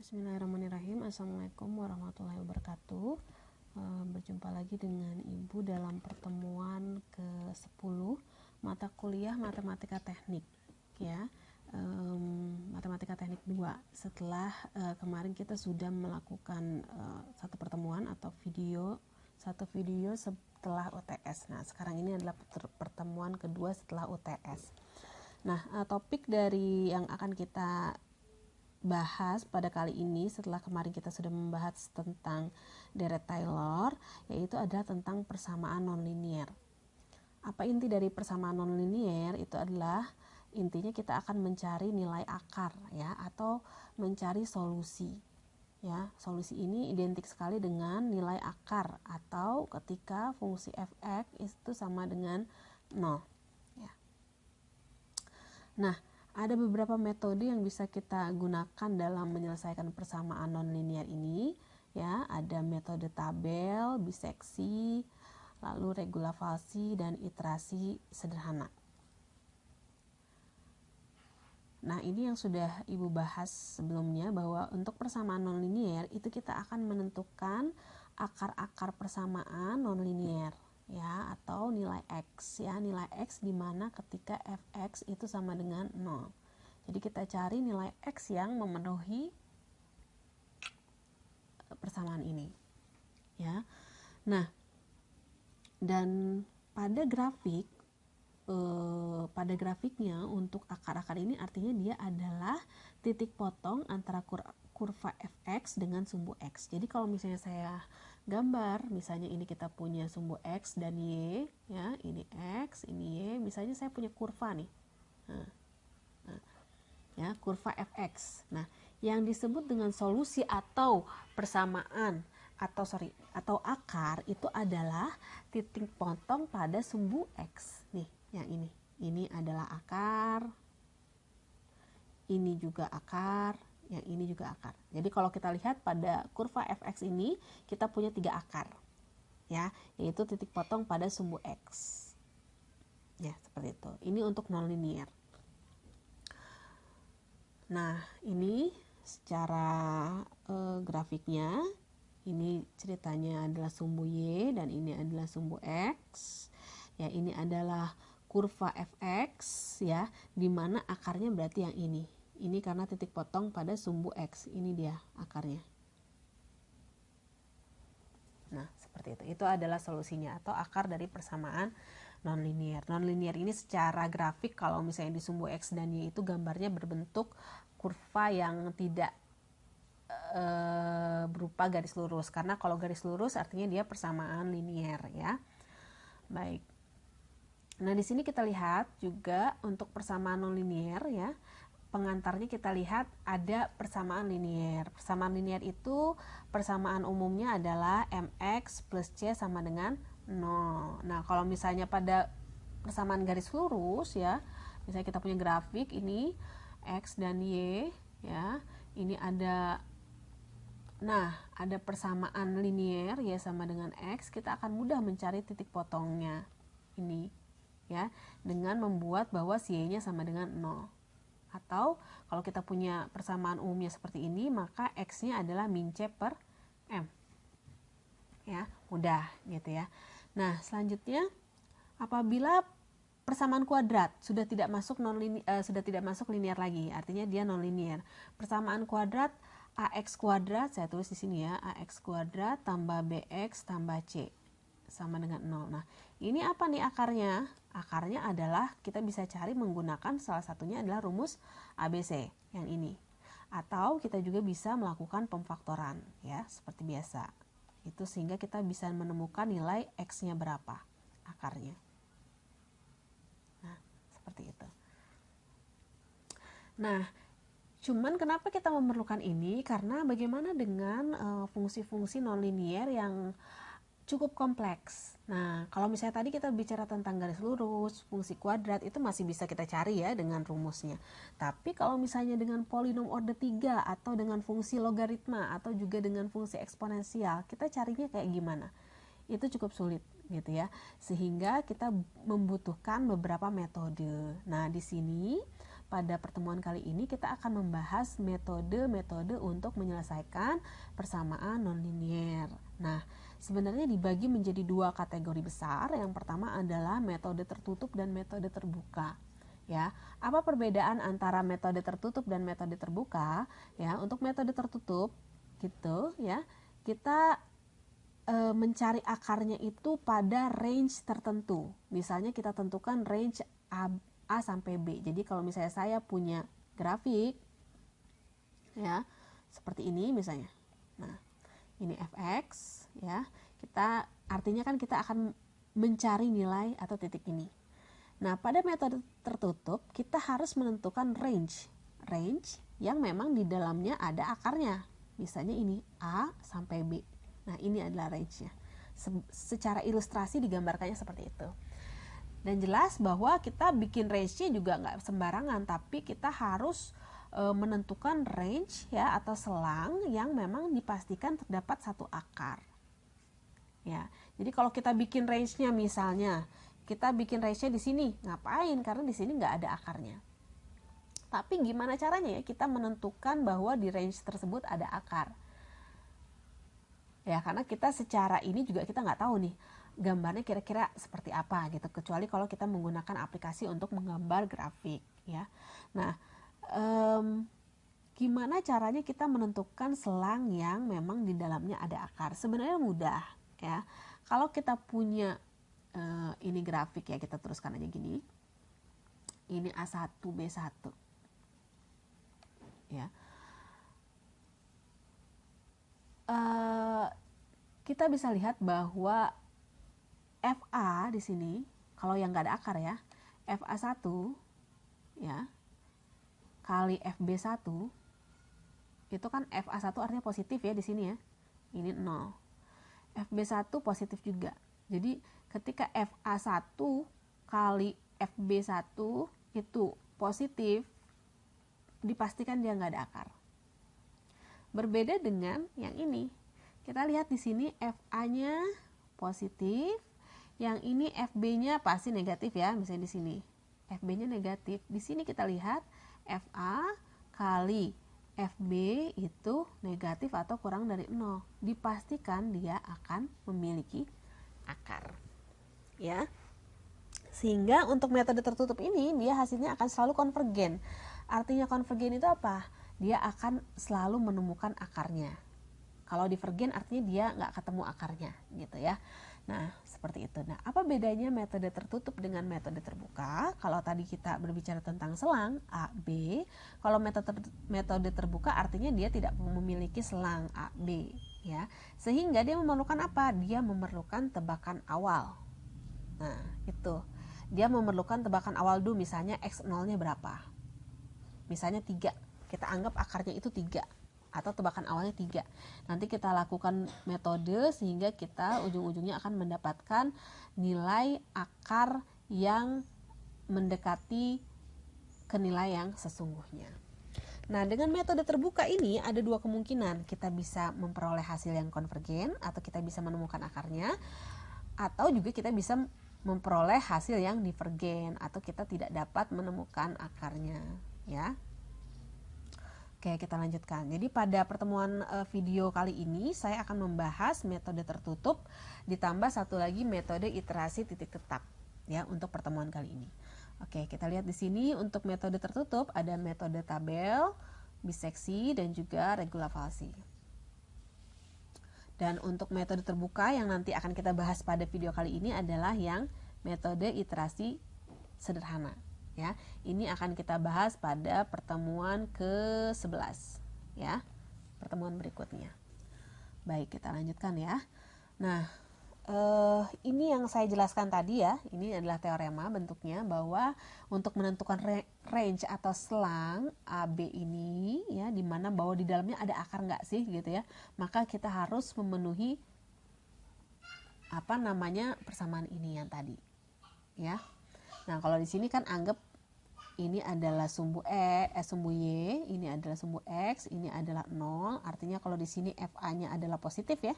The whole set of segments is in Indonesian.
Bismillahirrahmanirrahim. Assalamualaikum warahmatullahi wabarakatuh. Berjumpa lagi dengan Ibu dalam pertemuan ke-10 mata kuliah Matematika Teknik ya. Matematika Teknik 2 setelah kemarin kita sudah melakukan satu pertemuan atau satu video setelah UTS. Nah, sekarang ini adalah pertemuan kedua setelah UTS. Nah, topik dari yang akan kita bahas pada kali ini setelah kemarin kita sudah membahas tentang deret Taylor, yaitu adalah tentang persamaan nonlinier. Apa inti dari persamaan nonlinier? Itu adalah intinya kita akan mencari nilai akar ya, atau mencari solusi. Ya, solusi ini identik sekali dengan nilai akar atau ketika fungsi f(x) itu sama dengan 0 ya. Nah, ada beberapa metode yang bisa kita gunakan dalam menyelesaikan persamaan nonlinier ini ya. Ada metode tabel, biseksi, lalu regulavasi dan iterasi sederhana. Nah, ini yang sudah Ibu bahas sebelumnya, bahwa untuk persamaan nonlinier itu kita akan menentukan akar-akar persamaan nonlinier ya, atau nilai x ya, nilai x di mana ketika f(x) itu sama dengan 0. Jadi kita cari nilai x yang memenuhi persamaan ini ya. Nah, dan pada grafiknya untuk akar-akar ini artinya dia adalah titik potong antara kurva f(x) dengan sumbu x. Jadi kalau misalnya saya gambar, misalnya ini kita punya sumbu x dan y ya, ini x, ini y, misalnya saya punya kurva nih. Ya, kurva f(x). Nah, yang disebut dengan solusi atau persamaan atau akar itu adalah titik potong pada sumbu x. Nih, yang ini. Ini adalah akar. Ini juga akar, yang ini juga akar. Jadi kalau kita lihat pada kurva f(x) ini kita punya 3 akar. Ya, yaitu titik potong pada sumbu x. Ya, seperti itu. Ini untuk nonlinier. Nah, ini secara grafiknya, ini ceritanya adalah sumbu y dan ini adalah sumbu x. Ya, ini adalah kurva f(x) ya, di mana akarnya berarti yang ini. Ini karena titik potong pada sumbu x. Ini dia akarnya. Nah, seperti itu. Itu adalah solusinya atau akar dari persamaan nonlinier. Nonlinier ini secara grafik kalau misalnya di sumbu x dan y itu gambarnya berbentuk kurva yang tidak berupa garis lurus, karena kalau garis lurus artinya dia persamaan linier ya. Baik. Nah, di sini kita lihat juga untuk persamaan nonlinier ya. Pengantarnya kita lihat ada persamaan linier. Persamaan linier itu persamaan umumnya adalah mx plus c sama dengan 0. Nah, kalau misalnya pada persamaan garis lurus ya, misalnya kita punya grafik ini x dan y ya, ini ada persamaan linier y sama dengan x, kita akan mudah mencari titik potongnya ini ya, dengan membuat bahwa y-nya sama dengan 0. Atau kalau kita punya persamaan umumnya seperti ini, maka x-nya adalah min c per m. Ya, mudah gitu ya. Nah, selanjutnya apabila persamaan kuadrat sudah tidak masuk linear lagi, artinya dia nonlinier. Persamaan kuadrat ax kuadrat, saya tulis di sini ya, ax kuadrat tambah bx tambah c sama dengan 0. Nah, ini apa nih akarnya? Akarnya adalah kita bisa cari menggunakan salah satunya adalah rumus ABC yang ini. Atau kita juga bisa melakukan pemfaktoran ya, seperti biasa. Itu sehingga kita bisa menemukan nilai x-nya berapa akarnya. Nah, seperti itu. Nah, cuman kenapa kita memerlukan ini? Karena bagaimana dengan fungsi-fungsi nonlinier yang cukup kompleks. Nah, kalau misalnya tadi kita bicara tentang garis lurus, fungsi kuadrat, itu masih bisa kita cari ya dengan rumusnya. Tapi kalau misalnya dengan polinom order 3 atau dengan fungsi logaritma atau juga dengan fungsi eksponensial, kita carinya kayak gimana? Itu cukup sulit gitu ya. Sehingga kita membutuhkan beberapa metode. Nah, di sini pada pertemuan kali ini kita akan membahas metode-metode untuk menyelesaikan persamaan nonlinier. Nah, sebenarnya dibagi menjadi dua kategori besar. Yang pertama adalah metode tertutup dan metode terbuka. Ya, apa perbedaan antara metode tertutup dan metode terbuka? Ya, untuk metode tertutup gitu ya, kita mencari akarnya itu pada range tertentu. Misalnya kita tentukan range A sampai B. Jadi kalau misalnya saya punya grafik ya, seperti ini misalnya. Nah, ini fx ya. Artinya kan kita akan mencari nilai atau titik ini. Nah, pada metode tertutup kita harus menentukan range yang memang di dalamnya ada akarnya. Misalnya ini A sampai B. Nah, ini adalah range-nya. Secara ilustrasi digambarkannya seperti itu. Dan jelas bahwa kita bikin range-nya juga nggak sembarangan, tapi kita harus menentukan range ya atau selang yang memang dipastikan terdapat satu akar. Ya, jadi kalau kita bikin range-nya misalnya, kita bikin range-nya di sini, ngapain? Karena di sini nggak ada akarnya. Tapi gimana caranya ya kita menentukan bahwa di range tersebut ada akar? Ya, karena kita secara ini juga kita nggak tahu nih gambarnya kira-kira seperti apa gitu, kecuali kalau kita menggunakan aplikasi untuk menggambar grafik ya. Nah, gimana caranya kita menentukan selang yang memang di dalamnya ada akar? Sebenarnya mudah ya. Kalau kita punya ini grafik ya, kita teruskan aja gini. Ini A1, B1 ya. Kita bisa lihat bahwa FA di sini, kalau yang nggak ada akar ya, FA1 ya kali FB1 itu kan FA1 artinya positif ya di sini ya. Ini 0. FB1 positif juga. Jadi ketika FA1 kali FB1 itu positif, dipastikan dia nggak ada akar. Berbeda dengan yang ini. Kita lihat di sini FA-nya positif, yang ini FB-nya pasti negatif ya, misalnya di sini. FB-nya negatif. Di sini kita lihat FA kali FB itu negatif atau kurang dari 0. Dipastikan dia akan memiliki akar. Ya. Sehingga untuk metode tertutup ini dia hasilnya akan selalu konvergen. Artinya konvergen itu apa? Dia akan selalu menemukan akarnya. Kalau divergen artinya dia nggak ketemu akarnya gitu ya. Nah, seperti itu. Nah, apa bedanya metode tertutup dengan metode terbuka? Kalau tadi kita berbicara tentang selang A, B, kalau metode terbuka artinya dia tidak memiliki selang A, B ya. Sehingga dia memerlukan apa? Dia memerlukan tebakan awal. Nah, itu. Dia memerlukan tebakan awal dulu, misalnya X0-nya berapa? Misalnya 3. Kita anggap akarnya itu 3. Atau tebakan awalnya 3. Nanti kita lakukan metode sehingga kita ujung-ujungnya akan mendapatkan nilai akar yang mendekati ke nilai yang sesungguhnya. Nah, dengan metode terbuka ini ada dua kemungkinan. Kita bisa memperoleh hasil yang konvergen atau kita bisa menemukan akarnya, atau juga kita bisa memperoleh hasil yang divergen atau kita tidak dapat menemukan akarnya ya. Oke, kita lanjutkan. Jadi pada pertemuan video kali ini saya akan membahas metode tertutup ditambah satu lagi metode iterasi titik tetap ya untuk pertemuan kali ini. Oke, kita lihat di sini untuk metode tertutup ada metode tabel, biseksi dan juga regulavasi. Dan untuk metode terbuka yang nanti akan kita bahas pada video kali ini adalah yang metode iterasi sederhana. Ya, ini akan kita bahas pada pertemuan ke-11 ya, pertemuan berikutnya. Baik, kita lanjutkan ya. Nah, ini yang saya jelaskan tadi ya, ini adalah teorema bentuknya bahwa untuk menentukan range atau selang AB ini ya, dimana bahwa di dalamnya ada akar nggak sih gitu ya, maka kita harus memenuhi persamaan ini yang tadi ya. Nah, kalau di sini kan anggap ini adalah sumbu sumbu Y, ini adalah sumbu X, ini adalah 0. Artinya kalau di sini FA-nya adalah positif ya.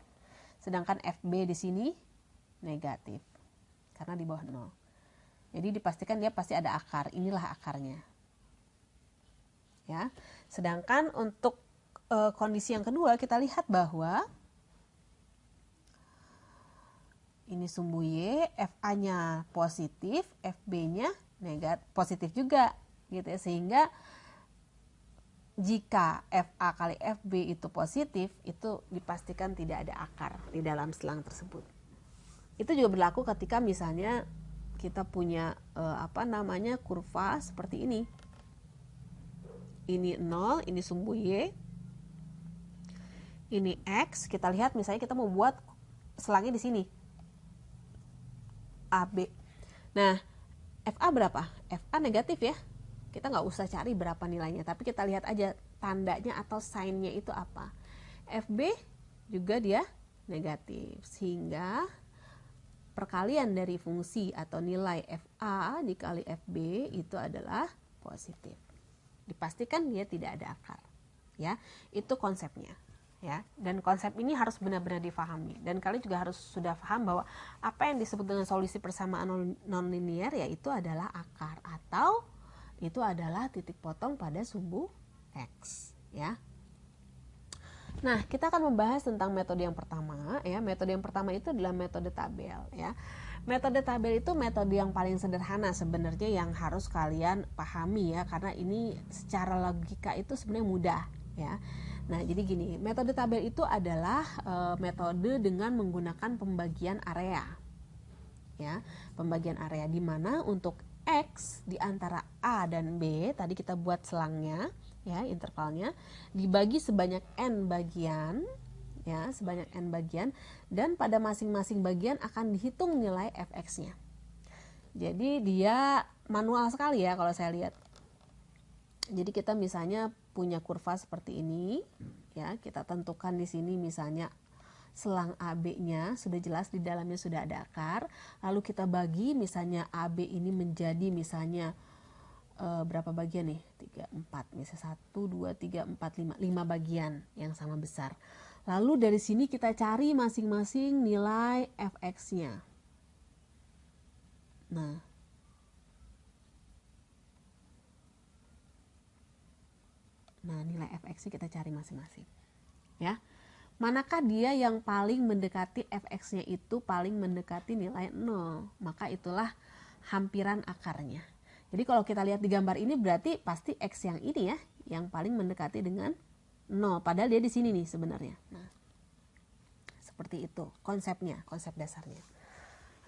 Sedangkan FB di sini negatif. Karena di bawah 0. Jadi dipastikan dia pasti ada akar. Inilah akarnya. ya. Sedangkan untuk kondisi yang kedua kita lihat bahwa ini sumbu Y, FA-nya positif, FB-nya positif juga gitu ya. Sehingga jika FA kali FB itu positif, itu dipastikan tidak ada akar di dalam selang tersebut. Itu juga berlaku ketika misalnya kita punya kurva seperti ini. Ini 0, ini sumbu Y, ini X. Kita lihat misalnya kita mau buat selangnya di sini, AB. Nah, FA berapa? FA negatif ya. Kita nggak usah cari berapa nilainya, tapi kita lihat aja tandanya atau sign-nya itu apa. FB juga dia negatif, sehingga perkalian dari fungsi atau nilai FA dikali FB itu adalah positif. Dipastikan dia tidak ada akar, ya. Itu konsepnya, ya. Dan konsep ini harus benar-benar difahami, dan kalian juga harus sudah paham bahwa apa yang disebut dengan solusi persamaan nonlinear yaitu adalah akar atau itu adalah titik potong pada sumbu X, ya. Nah, kita akan membahas tentang metode yang pertama, ya. Metode yang pertama itu adalah metode tabel, ya. Metode tabel itu metode yang paling sederhana sebenarnya yang harus kalian pahami, ya, karena ini secara logika itu sebenarnya mudah, ya. Nah, jadi gini, metode tabel itu adalah metode dengan menggunakan pembagian area, ya. Pembagian area di mana untuk X di antara A dan B tadi kita buat selangnya, ya, intervalnya dibagi sebanyak n bagian, ya, sebanyak n bagian, dan pada masing-masing bagian akan dihitung nilai fx-nya. Jadi dia manual sekali ya kalau saya lihat. Jadi kita misalnya punya kurva seperti ini, ya, kita tentukan di sini misalnya selang AB-nya sudah jelas di dalamnya sudah ada akar, lalu kita bagi misalnya AB ini menjadi misalnya berapa bagian nih? 3, 4, misalnya 1, 2, 3, 4, 5 bagian yang sama besar. Lalu dari sini kita cari masing-masing nilai fx-nya. Nah, nilai fx-nya kita cari masing-masing, ya. Manakah dia yang paling mendekati fx-nya itu paling mendekati nilai 0, maka itulah hampiran akarnya. Jadi kalau kita lihat di gambar ini berarti pasti X yang ini ya, yang paling mendekati dengan 0. Padahal dia di sini nih sebenarnya. Nah, seperti itu konsepnya, konsep dasarnya.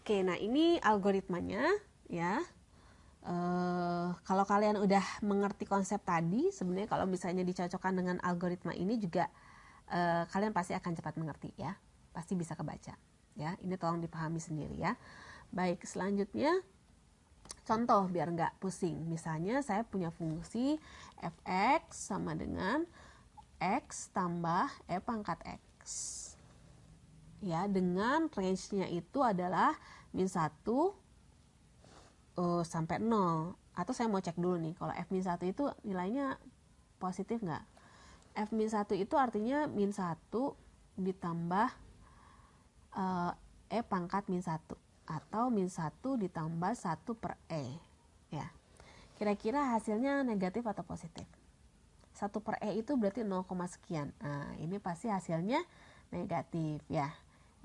Oke, nah ini algoritmanya ya. Kalau kalian udah mengerti konsep tadi, sebenarnya kalau misalnya dicocokkan dengan algoritma ini juga kalian pasti akan cepat mengerti ya. Pasti bisa kebaca ya. Ini tolong dipahami sendiri ya. Baik, selanjutnya contoh biar nggak pusing. Misalnya saya punya fungsi fx sama dengan x tambah e pangkat x. Ya, dengan range-nya itu adalah min 1 sampai 0. Atau saya mau cek dulu nih, kalau f min 1 itu nilainya positif nggak? F min 1 itu artinya min 1 ditambah e pangkat min 1. Atau min 1 ditambah 1 per E, ya. Kira-kira hasilnya negatif atau positif? 1 per E itu berarti 0, sekian. Nah, ini pasti hasilnya negatif ya.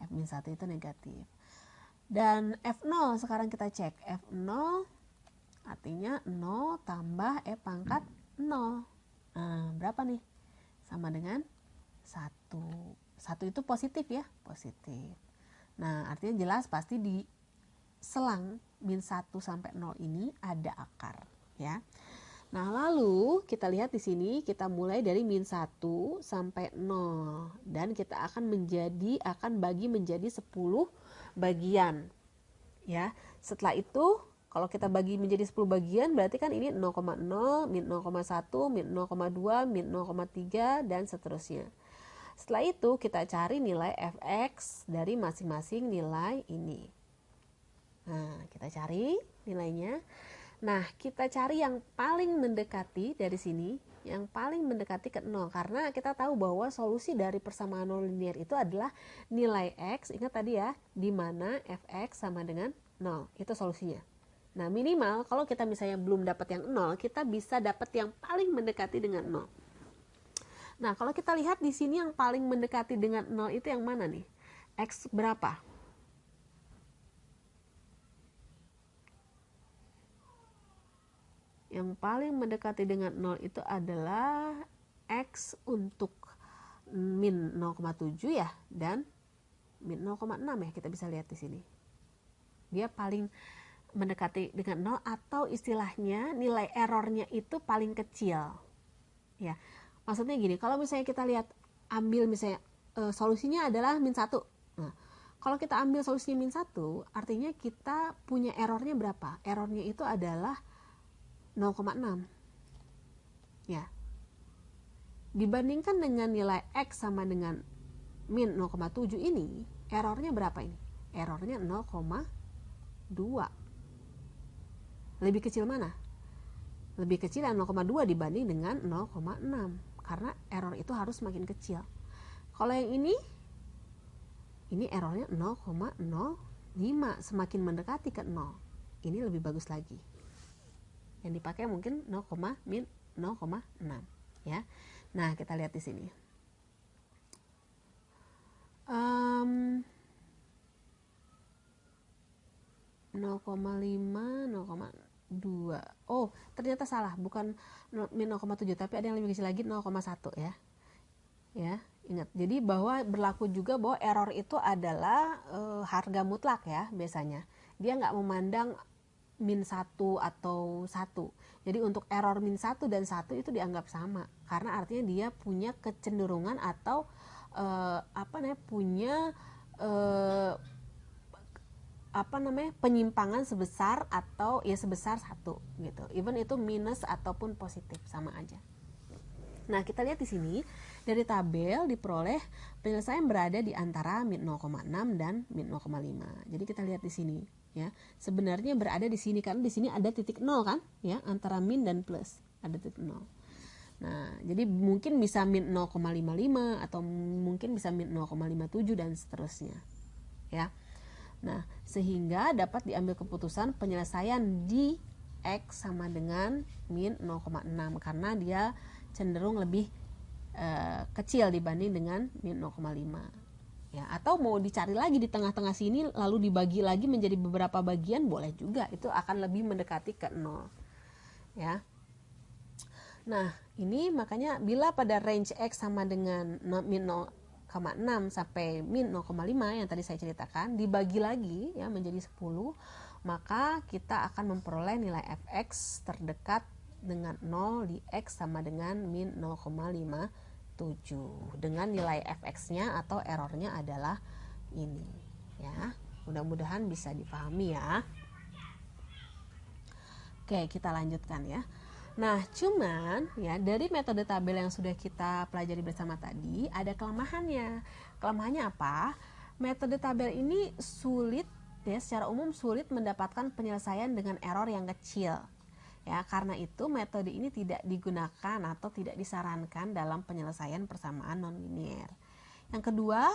F min 1 itu negatif. Dan F0 sekarang kita cek. F0 artinya 0 tambah E pangkat 0. Nah, berapa nih? Sama dengan 1. 1 itu positif ya, positif. Nah, artinya jelas pasti di selang min 1 sampai 0 ini ada akar, ya. Nah, lalu kita lihat di sini kita mulai dari min 1 sampai 0 dan kita akan bagi menjadi 10 bagian. Ya. Setelah itu kalau kita bagi menjadi 10 bagian berarti kan ini 0,0, min 0,1, min 0,2, min 0,3 dan seterusnya. Setelah itu kita cari nilai fx dari masing-masing nilai ini. Nah, kita cari nilainya. Nah, kita cari yang paling mendekati dari sini, yang paling mendekati ke 0. Karena kita tahu bahwa solusi dari persamaan nonlinear itu adalah nilai x, ingat tadi ya, di mana fx sama dengan 0. Itu solusinya. Nah, minimal kalau kita misalnya belum dapat yang 0, kita bisa dapat yang paling mendekati dengan 0. Nah, kalau kita lihat di sini yang paling mendekati dengan 0 itu yang mana nih? X berapa? Yang paling mendekati dengan 0 itu adalah X untuk min 0,7 ya, dan min 0,6 ya, kita bisa lihat di sini. Dia paling mendekati dengan 0, atau istilahnya nilai errornya itu paling kecil. Ya. Maksudnya gini, kalau misalnya kita lihat, ambil misalnya solusinya adalah min 1. Nah, kalau kita ambil solusinya min 1, artinya kita punya errornya berapa? Errornya itu adalah 0,6. Ya. Dibandingkan dengan nilai X sama dengan min 0,7 ini, errornya berapa ini? Errornya 0,2. Lebih kecil mana? Lebih kecil yang 0,2 dibanding dengan 0,6. Karena error itu harus makin kecil. Kalau yang ini errornya 0,05, semakin mendekati ke 0. Ini lebih bagus lagi. Yang dipakai mungkin 0,6 ya. Nah, kita lihat di sini. 0,5, 0,2. Oh, ternyata salah, bukan min 0,7, tapi ada yang lebih kecil lagi, 0,1 ya. Ya, ingat. Jadi bahwa berlaku juga bahwa error itu adalah harga mutlak ya biasanya. Dia nggak memandang min 1 atau 1. Jadi untuk error min 1 dan 1 itu dianggap sama, karena artinya dia punya kecenderungan atau punya penyimpangan sebesar atau ya sebesar 1 gitu. Even itu minus ataupun positif sama aja. Nah, kita lihat di sini dari tabel diperoleh penyelesaian berada di antara min 0,6 dan min 0,5. Jadi kita lihat di sini ya. Sebenarnya berada di sini karena di sini ada titik 0 kan ya, antara min dan plus ada titik 0. Nah, jadi mungkin bisa min 0,55 atau mungkin bisa min 0,57 dan seterusnya. Ya. Nah, sehingga dapat diambil keputusan penyelesaian di X sama dengan min 0,6 karena dia cenderung lebih kecil dibanding dengan min 0,5. Ya, atau mau dicari lagi di tengah-tengah sini lalu dibagi lagi menjadi beberapa bagian boleh juga, itu akan lebih mendekati ke 0. Ya. Nah, ini makanya bila pada range X sama dengan min 0,6 sampai min 0,5 yang tadi saya ceritakan dibagi lagi ya menjadi 10, maka kita akan memperoleh nilai fx terdekat dengan 0 di X sama dengan min 0,57 dengan nilai fx-nya atau errornya adalah ini ya. Mudah-mudahan bisa dipahami ya. Oke, kita lanjutkan ya. Nah, cuman ya dari metode tabel yang sudah kita pelajari bersama tadi ada kelemahannya. Kelemahannya apa? Metode tabel ini sulit ya, secara umum sulit mendapatkan penyelesaian dengan error yang kecil. Ya, karena itu metode ini tidak digunakan atau tidak disarankan dalam penyelesaian persamaan nonlinier. Yang kedua,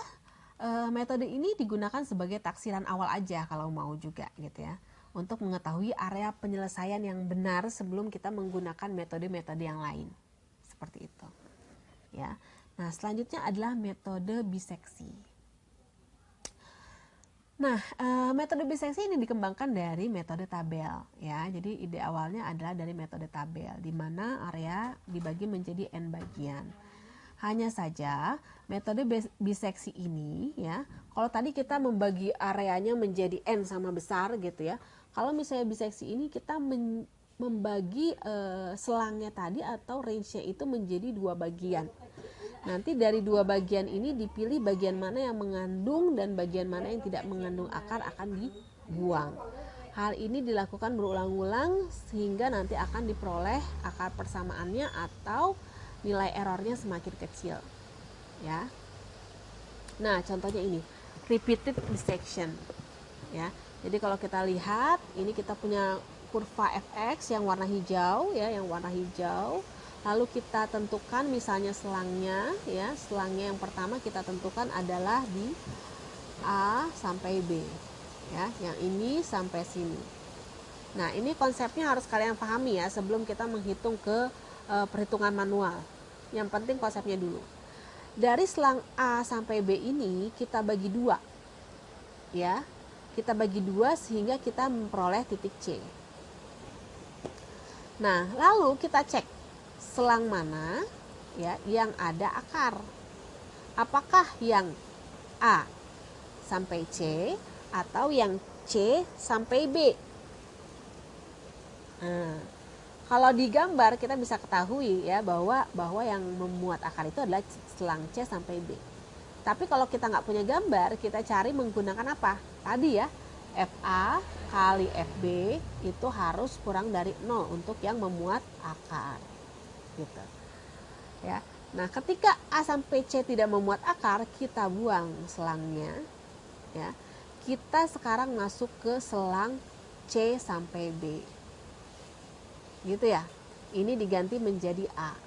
metode ini digunakan sebagai taksiran awal aja kalau mau juga gitu ya, untuk mengetahui area penyelesaian yang benar sebelum kita menggunakan metode-metode yang lain. Seperti itu. Ya. Nah, selanjutnya adalah metode biseksi. Nah, metode biseksi ini dikembangkan dari metode tabel ya. Jadi ide awalnya adalah dari metode tabel di mana area dibagi menjadi n bagian. Hanya saja metode biseksi ini ya, kalau tadi kita membagi areanya menjadi n sama besar gitu ya. Kalau misalnya biseksi ini kita membagi selangnya tadi atau range-nya itu menjadi 2 bagian. Nanti dari 2 bagian ini dipilih bagian mana yang mengandung dan bagian mana yang tidak mengandung akar akan dibuang. Hal ini dilakukan berulang-ulang sehingga nanti akan diperoleh akar persamaannya atau nilai errornya semakin kecil. Ya. Nah, contohnya ini, repeated dissection. Ya. Jadi kalau kita lihat, ini kita punya kurva fx yang warna hijau ya, yang warna hijau. Lalu kita tentukan misalnya selangnya ya, selangnya yang pertama kita tentukan adalah di A sampai B. Ya, yang ini sampai sini. Nah, ini konsepnya harus kalian pahami ya sebelum kita menghitung ke perhitungan manual. Yang penting konsepnya dulu. Dari selang A sampai B ini kita bagi dua. Ya. Kita bagi dua sehingga kita memperoleh titik C. Nah, lalu kita cek selang mana ya yang ada akar. Apakah yang A sampai C atau yang C sampai B? Nah, kalau di gambar kita bisa ketahui ya bahwa yang memuat akar itu adalah selang C sampai B. Tapi kalau kita nggak punya gambar, kita cari menggunakan apa? Tadi ya, FA kali FB itu harus kurang dari 0 untuk yang memuat akar. Gitu. Ya. Nah, ketika A sampai C tidak memuat akar, kita buang selangnya. Ya. Kita sekarang masuk ke selang C sampai B. Gitu ya. Ini diganti menjadi A.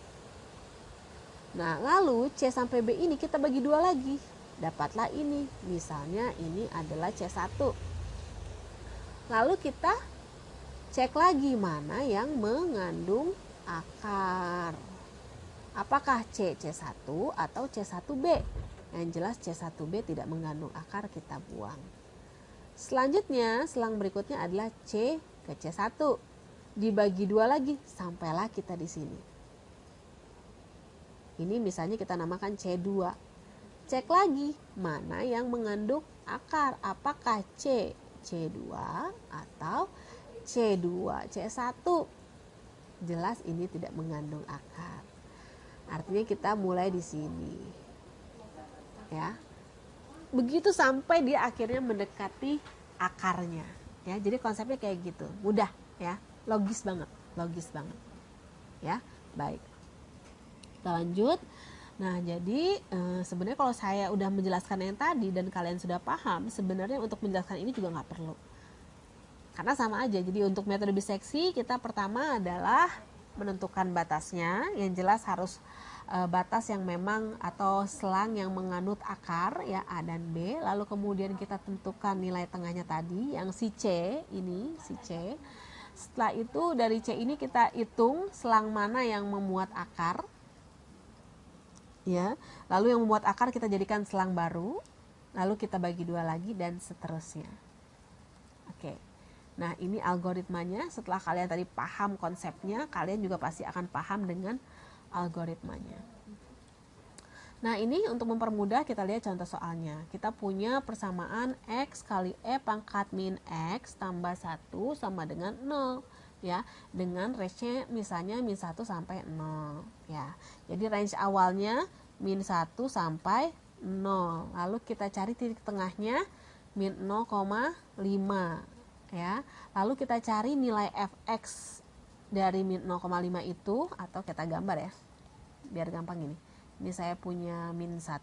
Nah, lalu C sampai B ini kita bagi dua lagi. Dapatlah ini. Misalnya ini adalah C1. Lalu kita cek lagi mana yang mengandung akar. Apakah C1 atau C1B? Yang jelas C1B tidak mengandung akar, kita buang. Selanjutnya, selang berikutnya adalah C ke C1. Dibagi dua lagi, sampailah kita di sini. Ini misalnya kita namakan C2. Cek lagi mana yang mengandung akar. Apakah C2 atau C2 C1. Jelas ini tidak mengandung akar. Artinya kita mulai di sini. Ya. Begitu sampai dia akhirnya mendekati akarnya. Ya, jadi konsepnya kayak gitu. Mudah ya. Logis banget. Ya, baik. Kita lanjut. Nah, jadi sebenarnya kalau saya udah menjelaskan yang tadi dan kalian sudah paham, sebenarnya untuk menjelaskan ini juga nggak perlu. Karena sama aja. Jadi untuk metode biseksi kita pertama adalah menentukan batasnya. Yang jelas harus batas yang memang atau selang yang menganut akar ya A dan B. Lalu kemudian kita tentukan nilai tengahnya tadi yang si C ini, si C. Setelah itu dari C ini kita hitung selang mana yang memuat akar. Ya, lalu yang membuat akar kita jadikan selang baru, lalu kita bagi dua lagi dan seterusnya. Oke, nah ini algoritmanya. Setelah kalian tadi paham konsepnya, kalian juga pasti akan paham dengan algoritmanya. Nah ini untuk mempermudah kita lihat contoh soalnya. Kita punya persamaan X kali E pangkat min X tambah 1 sama dengan 0. Ya, dengan range-nya misalnya min 1 sampai 0 ya. Jadi range awalnya min 1 sampai 0. Lalu kita cari titik tengahnya min 0,5 ya. Lalu kita cari nilai fx dari min 0,5 itu, atau kita gambar ya. Biar gampang ini. Ini saya punya min 1,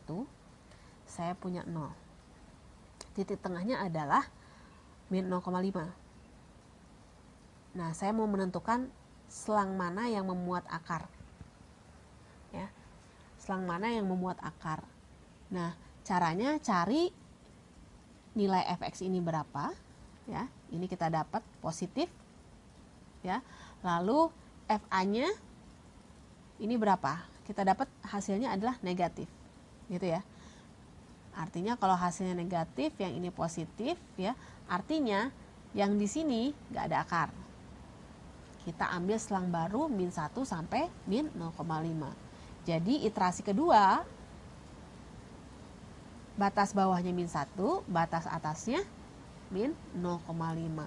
saya punya 0. Titik tengahnya adalah min 0,5. Nah, saya mau menentukan selang mana yang memuat akar. Ya. Selang mana yang memuat akar. Nah, caranya cari nilai fx ini berapa, ya. Ini kita dapat positif. Ya. Lalu fa-nya ini berapa? Kita dapat hasilnya adalah negatif. Gitu ya. Artinya kalau hasilnya negatif, yang ini positif, ya. Artinya yang di sini enggak ada akar. Kita ambil selang baru min 1 sampai min 0,5. Jadi iterasi kedua, batas bawahnya min 1, batas atasnya min 0,5.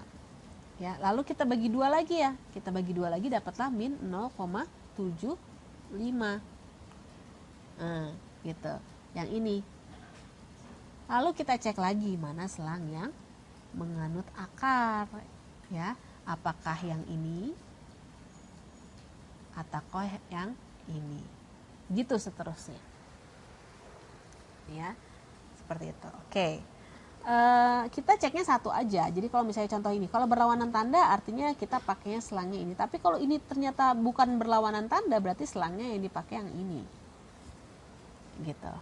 Ya, lalu kita bagi dua lagi ya. Kita bagi dua lagi dapatlah min 0,75. Nah, gitu. Yang ini. Lalu kita cek lagi mana selang yang menganut akar. Ya, apakah yang ini atau yang ini, gitu seterusnya ya, seperti itu. Oke, kita ceknya satu aja. Jadi kalau misalnya contoh ini, kalau berlawanan tanda artinya kita pakainya selangnya ini. Tapi kalau ini ternyata bukan berlawanan tanda, berarti selangnya yang dipakai yang ini, gitu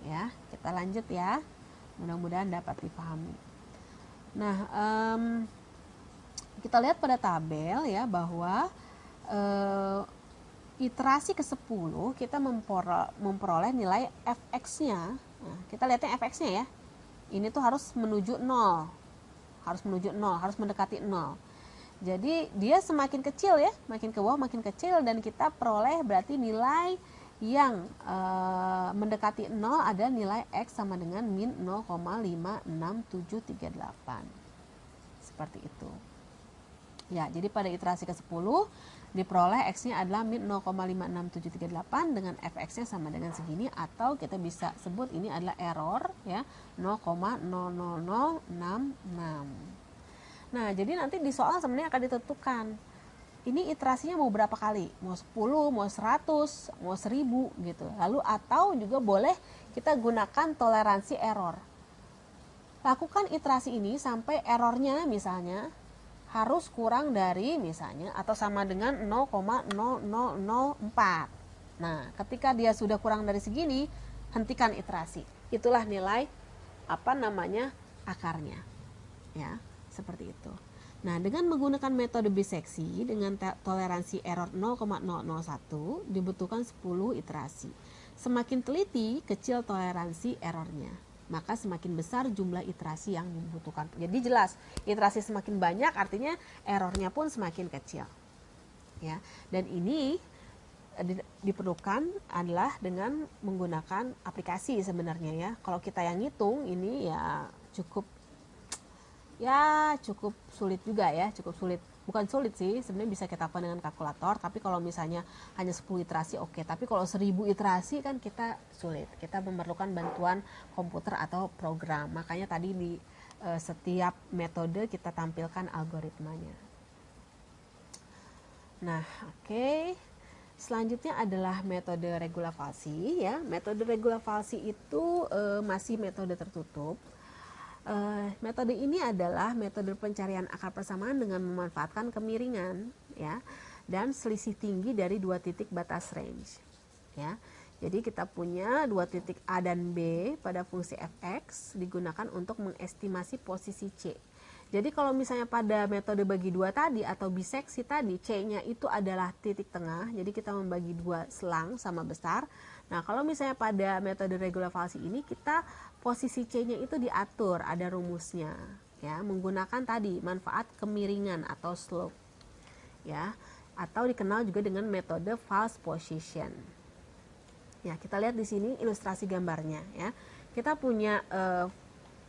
ya. Kita lanjut ya, mudah-mudahan dapat dipahami. Nah, Kita lihat pada tabel ya bahwa iterasi ke-10 kita memperoleh nilai fx-nya. Nah, kita lihatnya fx-nya ya. Ini tuh harus menuju 0. Harus mendekati 0. Jadi dia semakin kecil ya, makin ke bawah makin kecil, dan kita peroleh berarti nilai yang mendekati 0 ada nilai X sama dengan min 0,56738. Seperti itu. Ya, jadi pada iterasi ke-10 diperoleh X-nya adalah min 0,56738 dengan fx-nya sama dengan segini, atau kita bisa sebut ini adalah error ya, 0,00066. Nah, jadi nanti di soal sebenarnya akan ditentukan ini iterasinya mau berapa kali, mau 10, mau 100, mau 1000 gitu. Lalu atau juga boleh kita gunakan toleransi error. Lakukan iterasi ini sampai errornya misalnya harus kurang dari misalnya atau sama dengan 0,0004. Nah, ketika dia sudah kurang dari segini, hentikan iterasi. Itulah nilai akarnya. Ya, seperti itu. Nah, dengan menggunakan metode biseksi dengan toleransi error 0,001 dibutuhkan 10 iterasi. Semakin teliti, kecil toleransi errornya, maka semakin besar jumlah iterasi yang dibutuhkan. Jadi jelas, iterasi semakin banyak artinya errornya pun semakin kecil. Ya, dan ini diperlukan adalah dengan menggunakan aplikasi sebenarnya ya. Kalau kita yang ngitung ini ya cukup sulit juga ya, cukup sulit. Bukan sulit sih, sebenarnya bisa kita lakukan dengan kalkulator, tapi kalau misalnya hanya 10 iterasi oke. Tapi kalau 1000 iterasi kan kita sulit. Kita memerlukan bantuan komputer atau program. Makanya tadi di setiap metode kita tampilkan algoritmanya. Nah, oke. Selanjutnya adalah metode regulavalsi ya. Metode regulavalsi itu masih metode tertutup. Metode ini adalah metode pencarian akar persamaan dengan memanfaatkan kemiringan ya dan selisih tinggi dari dua titik batas range ya. Jadi kita punya dua titik A dan B pada fungsi fx digunakan untuk mengestimasi posisi C. Jadi kalau misalnya pada metode bagi dua tadi atau biseksi tadi, C-nya itu adalah titik tengah, jadi kita membagi dua selang sama besar. Nah, kalau misalnya pada metode regulavalsi ini kita posisi C-nya itu diatur, ada rumusnya ya, menggunakan tadi manfaat kemiringan atau slope ya, atau dikenal juga dengan metode false position. Ya, kita lihat di sini ilustrasi gambarnya ya. Kita punya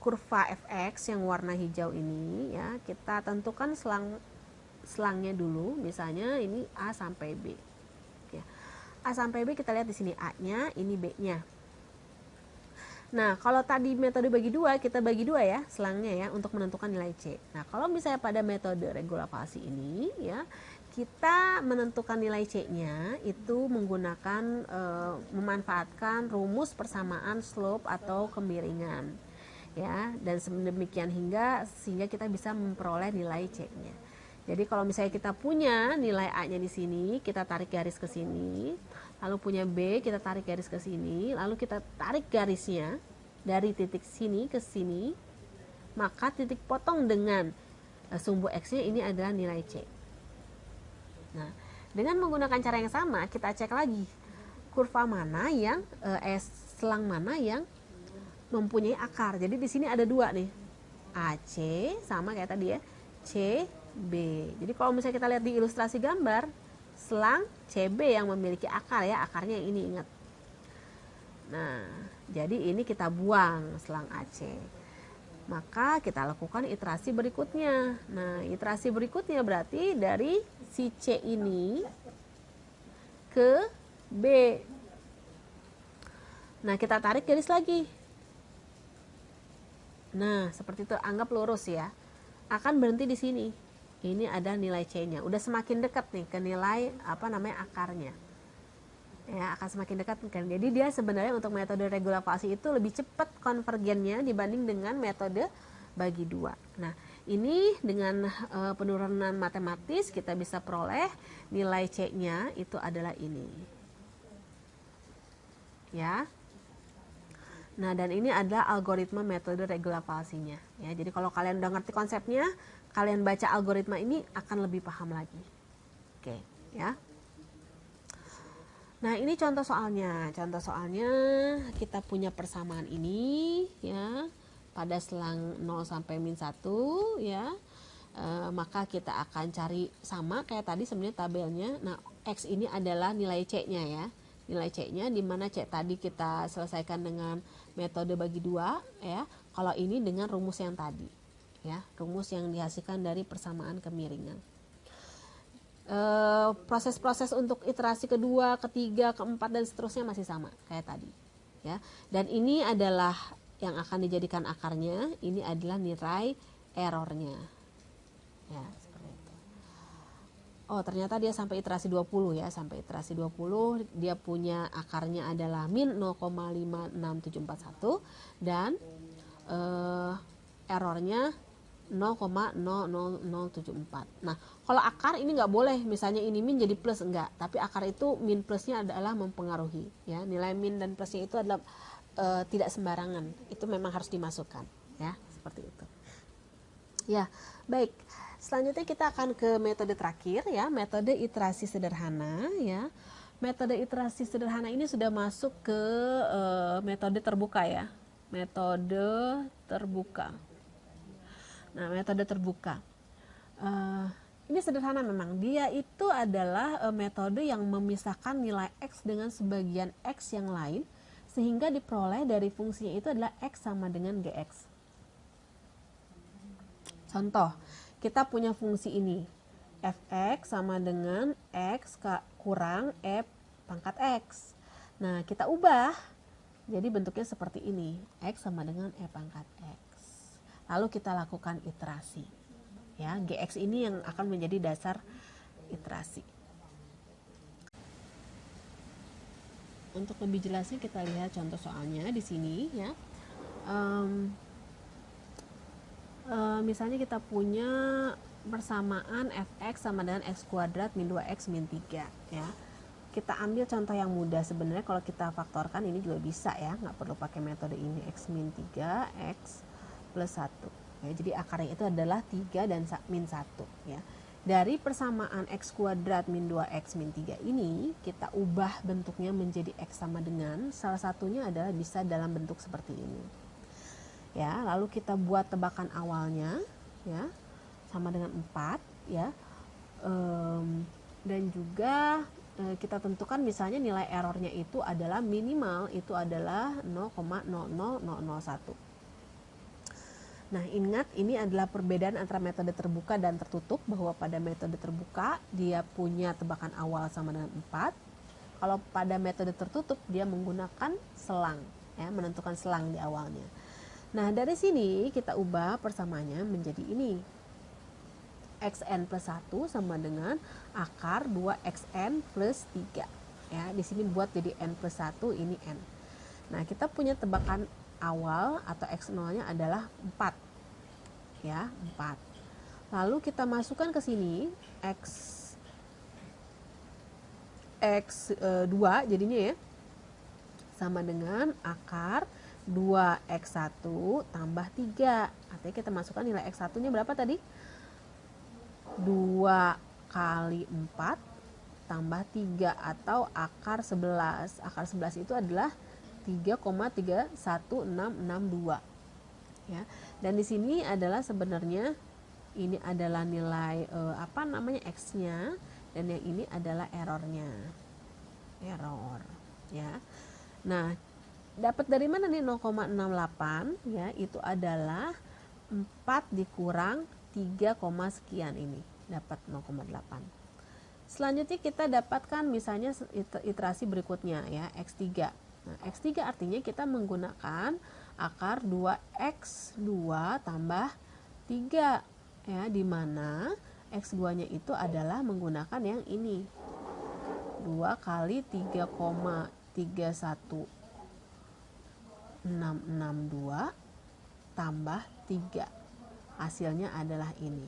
kurva fx yang warna hijau ini ya, kita tentukan selangnya dulu, misalnya ini A sampai B ya. A sampai B kita lihat di sini A-nya, ini B-nya. Nah, kalau tadi metode bagi dua, kita bagi dua ya selangnya ya untuk menentukan nilai C. Nah, kalau misalnya pada metode regulavalsi ini ya, kita menentukan nilai C-nya itu menggunakan memanfaatkan rumus persamaan slope atau kemiringan ya, dan sedemikian sehingga kita bisa memperoleh nilai C-nya. Jadi kalau misalnya kita punya nilai A-nya di sini, kita tarik garis ke sini, lalu punya B, kita tarik garis ke sini, lalu kita tarik garisnya dari titik sini ke sini, maka titik potong dengan sumbu X-nya ini adalah nilai C. Nah, dengan menggunakan cara yang sama, kita cek lagi kurva mana yang selang mana yang mempunyai akar. Jadi di sini ada dua nih, AC sama kayak tadi ya, CB. Jadi kalau misalnya kita lihat di ilustrasi gambar, selang CB yang memiliki akar ya, akarnya yang ini, ingat. Nah, jadi ini kita buang selang AC. Maka kita lakukan iterasi berikutnya. Nah, iterasi berikutnya berarti dari si C ini ke B. Nah, kita tarik garis lagi. Nah, seperti itu, anggap lurus ya. Akan berhenti di sini. Ini ada nilai C-nya. Udah semakin dekat nih ke nilai akarnya. Ya, akan semakin dekat kan. Jadi dia sebenarnya untuk metode regulavalsi itu lebih cepat konvergennya dibanding dengan metode bagi dua. Nah, ini dengan penurunan matematis kita bisa peroleh nilai C-nya itu adalah ini. Ya. Nah, dan ini adalah algoritma metode regulavalsinya ya. Jadi kalau kalian udah ngerti konsepnya, kalian baca algoritma ini akan lebih paham lagi. Oke, ya. Nah, ini contoh soalnya. Contoh soalnya kita punya persamaan ini ya pada selang 0 sampai min 1 ya. Maka kita akan cari sama kayak tadi sebenarnya tabelnya. Nah, X ini adalah nilai C-nya ya. Nilai C-nya di mana C tadi kita selesaikan dengan metode bagi 2 ya. Kalau ini dengan rumus yang tadi ya, rumus yang dihasilkan dari persamaan kemiringan. Proses-proses untuk iterasi kedua, ketiga, keempat dan seterusnya masih sama kayak tadi ya. Dan ini adalah yang akan dijadikan akarnya, ini adalah nilai errornya ya, seperti itu. Oh, ternyata dia sampai iterasi 20 ya, sampai iterasi 20 dia punya akarnya adalah min 0,56741 dan errornya 0,00074. Nah, kalau akar ini nggak boleh, misalnya ini min jadi plus, enggak. Tapi akar itu min plusnya adalah mempengaruhi. Ya, nilai min dan plusnya itu adalah tidak sembarangan. Itu memang harus dimasukkan. Ya, seperti itu. Ya, baik. Selanjutnya kita akan ke metode terakhir ya, metode iterasi sederhana ya. Metode iterasi sederhana ini sudah masuk ke metode terbuka ya. Metode terbuka. Nah, metode terbuka ini sederhana memang. Dia itu adalah metode yang memisahkan nilai X dengan sebagian X yang lain sehingga diperoleh dari fungsinya itu adalah X sama dengan GX. Contoh, kita punya fungsi ini fx sama dengan X kurang E pangkat X. Nah, kita ubah jadi bentuknya seperti ini, X sama dengan E pangkat X. Lalu kita lakukan iterasi ya, GX ini yang akan menjadi dasar iterasi. Untuk lebih jelasnya kita lihat contoh soalnya di sini ya. Misalnya kita punya persamaan fx sama dengan x kuadrat min 2x min 3 ya. Kita ambil contoh yang mudah, sebenarnya kalau kita faktorkan ini juga bisa ya, nggak perlu pakai metode ini, x min 3 x plus 1 ya, jadi akarnya itu adalah 3 dan min 1 ya. Dari persamaan x kuadrat min 2x min 3 ini kita ubah bentuknya menjadi x sama dengan, salah satunya adalah bisa dalam bentuk seperti ini ya. Lalu kita buat tebakan awalnya ya sama dengan 4 ya, dan juga kita tentukan misalnya nilai errornya itu adalah minimal itu adalah 0,00001. Nah, ingat ini adalah perbedaan antara metode terbuka dan tertutup, bahwa pada metode terbuka dia punya tebakan awal sama dengan 4. Kalau pada metode tertutup dia menggunakan selang ya, menentukan selang di awalnya. Nah, dari sini kita ubah persamaannya menjadi ini. Xn plus 1 sama dengan akar 2xn plus 3. Ya, di sini buat jadi n plus 1, ini n. Nah, kita punya tebakan awal atau x0-nya adalah 4. Ya, 4. Lalu kita masukkan ke sini x2 jadinya ya. Sama dengan akar 2x1 tambah 3. Artinya kita masukkan nilai x1-nya berapa tadi? 2 kali 4 tambah 3 atau akar 11. Akar 11 itu adalah 3,31662 ya. Dan di sini adalah sebenarnya ini adalah nilai x-nya, dan yang ini adalah errornya. Error ya. Nah, dapat dari mana nih 0,68 ya? Itu adalah 4 dikurang 3, sekian, ini dapat 0,8. Selanjutnya kita dapatkan misalnya iterasi berikutnya ya, x3. Nah, x3 artinya kita menggunakan akar 2x2 tambah 3 ya, di mana x2-nya itu adalah menggunakan yang ini. 2 kali 3,31662 tambah 3. Hasilnya adalah ini.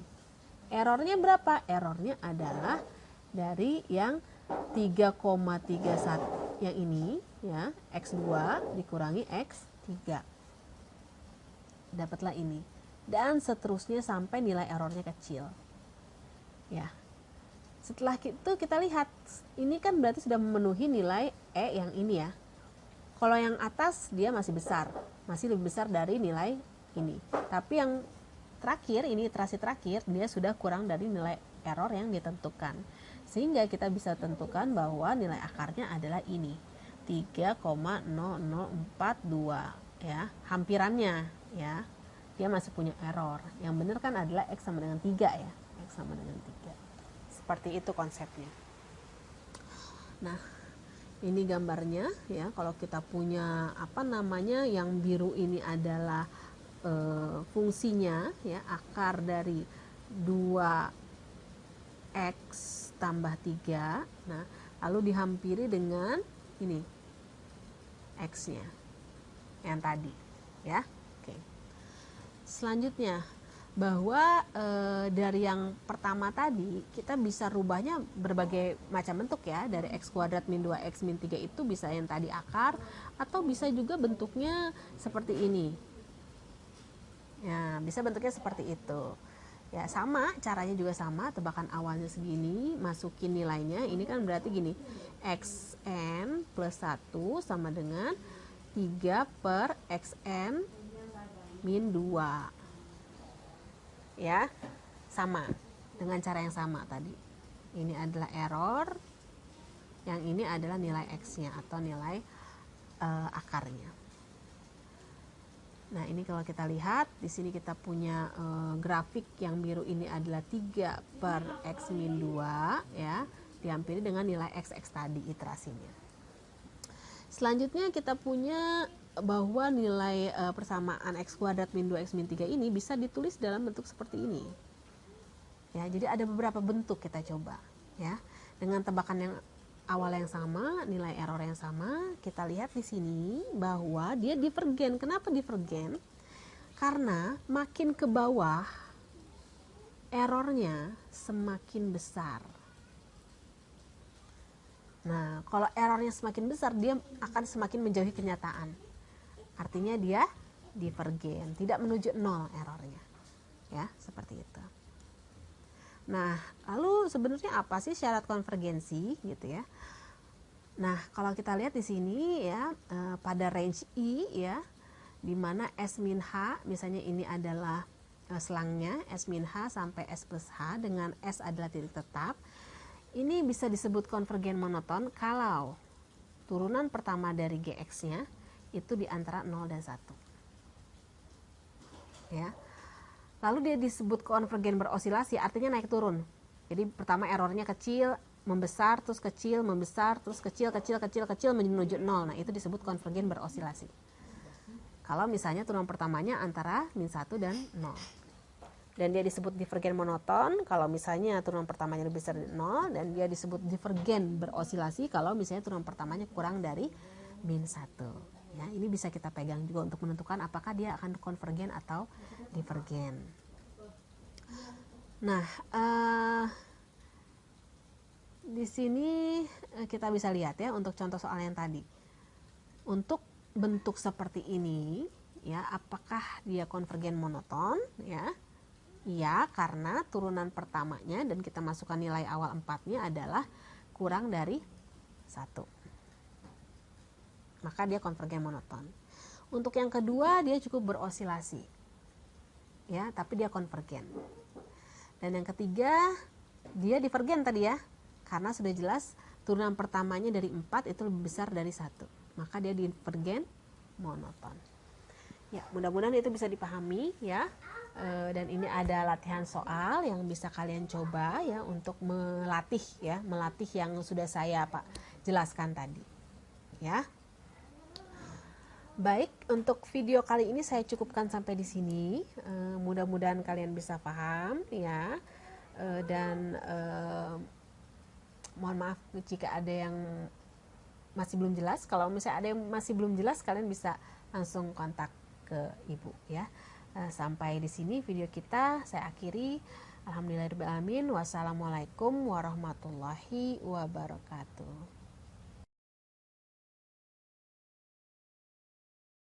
Errornya berapa? Errornya adalah dari yang 3,31 yang ini ya, x2 dikurangi x3. Dapatlah ini. dan seterusnya sampai nilai errornya kecil. Ya. Setelah itu kita lihat, ini kan berarti sudah memenuhi nilai E yang ini ya. Kalau yang atas dia masih besar, masih lebih besar dari nilai ini. Tapi yang terakhir, ini iterasi terakhir, dia sudah kurang dari nilai error yang ditentukan. Sehingga kita bisa tentukan bahwa nilai akarnya adalah ini, 3,0042 ya, hampirannya ya. Dia masih punya error. Yang benar kan adalah X sama dengan 3 ya. X sama dengan 3. Seperti itu konsepnya. Nah, ini gambarnya ya. Kalau kita punya yang biru ini adalah fungsinya ya, akar dari 2x tambah 3. Nah, lalu dihampiri dengan ini x-nya yang tadi ya. Oke. Selanjutnya, bahwa dari yang pertama tadi kita bisa rubahnya berbagai macam bentuk ya. Dari x kuadrat min 2x min 3 itu bisa yang tadi akar, atau bisa juga bentuknya seperti ini ya, bisa bentuknya seperti itu ya. Sama, caranya juga sama. Tebakan awalnya segini, masukin nilainya. Ini kan berarti gini, xn plus 1 sama dengan 3 per xn min 2 ya, sama dengan cara yang sama tadi. Ini adalah error, yang ini adalah nilai x-nya atau nilai akarnya. Nah, ini kalau kita lihat di sini kita punya grafik yang biru ini adalah 3 per x min 2 ya, dihampiri dengan nilai x tadi iterasinya. Selanjutnya kita punya bahwa nilai persamaan x kuadrat min 2x min 3 ini bisa ditulis dalam bentuk seperti ini. Ya, jadi ada beberapa bentuk kita coba ya. Dengan tebakan yang awal yang sama, nilai error yang sama, kita lihat di sini bahwa dia divergen. Kenapa divergen? Karena makin ke bawah errornya semakin besar. Nah, kalau errornya semakin besar, dia akan semakin menjauhi kenyataan. Artinya dia divergen, tidak menuju nol errornya. Ya, seperti itu. Nah, lalu sebenarnya apa sih syarat konvergensi gitu ya? Nah, kalau kita lihat di sini ya, pada range I ya, di mana S min H, misalnya ini adalah selangnya S min H sampai S plus H dengan S adalah titik tetap. Ini bisa disebut konvergen monoton kalau turunan pertama dari GX-nya itu di antara 0 dan 1. Ya. Lalu dia disebut konvergen berosilasi, artinya naik turun. Jadi pertama errornya kecil, membesar, terus kecil, membesar, terus kecil, menuju 0. Nah, itu disebut konvergen berosilasi. Kalau misalnya turunan pertamanya antara min 1 dan 0. Dan dia disebut divergen monoton kalau misalnya turunan pertamanya lebih besar dari 0, dan dia disebut divergen berosilasi kalau misalnya turunan pertamanya kurang dari min 1. Ya, ini bisa kita pegang juga untuk menentukan apakah dia akan konvergen atau divergen. Nah, di sini kita bisa lihat ya untuk contoh soal yang tadi. Untuk bentuk seperti ini ya, apakah dia konvergen monoton ya? Iya, karena turunan pertamanya dan kita masukkan nilai awal 4-nya adalah kurang dari 1. Maka dia konvergen monoton. Untuk yang kedua dia cukup berosilasi. Ya, tapi dia konvergen. Dan yang ketiga dia divergen tadi ya. Karena sudah jelas turunan pertamanya dari 4 itu lebih besar dari 1. Maka dia divergen monoton. Ya, mudah-mudahan itu bisa dipahami ya. Dan ini ada latihan soal yang bisa kalian coba ya untuk melatih yang sudah saya jelaskan tadi. Ya. Baik, untuk video kali ini saya cukupkan sampai di sini. Mudah-mudahan kalian bisa paham ya. Dan mohon maaf jika ada yang masih belum jelas. Kalau misalnya ada yang masih belum jelas, kalian bisa langsung kontak ke ibu ya. Sampai di sini video kita saya akhiri. Alhamdulillahirabbil alamin. Wassalamualaikum warahmatullahi wabarakatuh.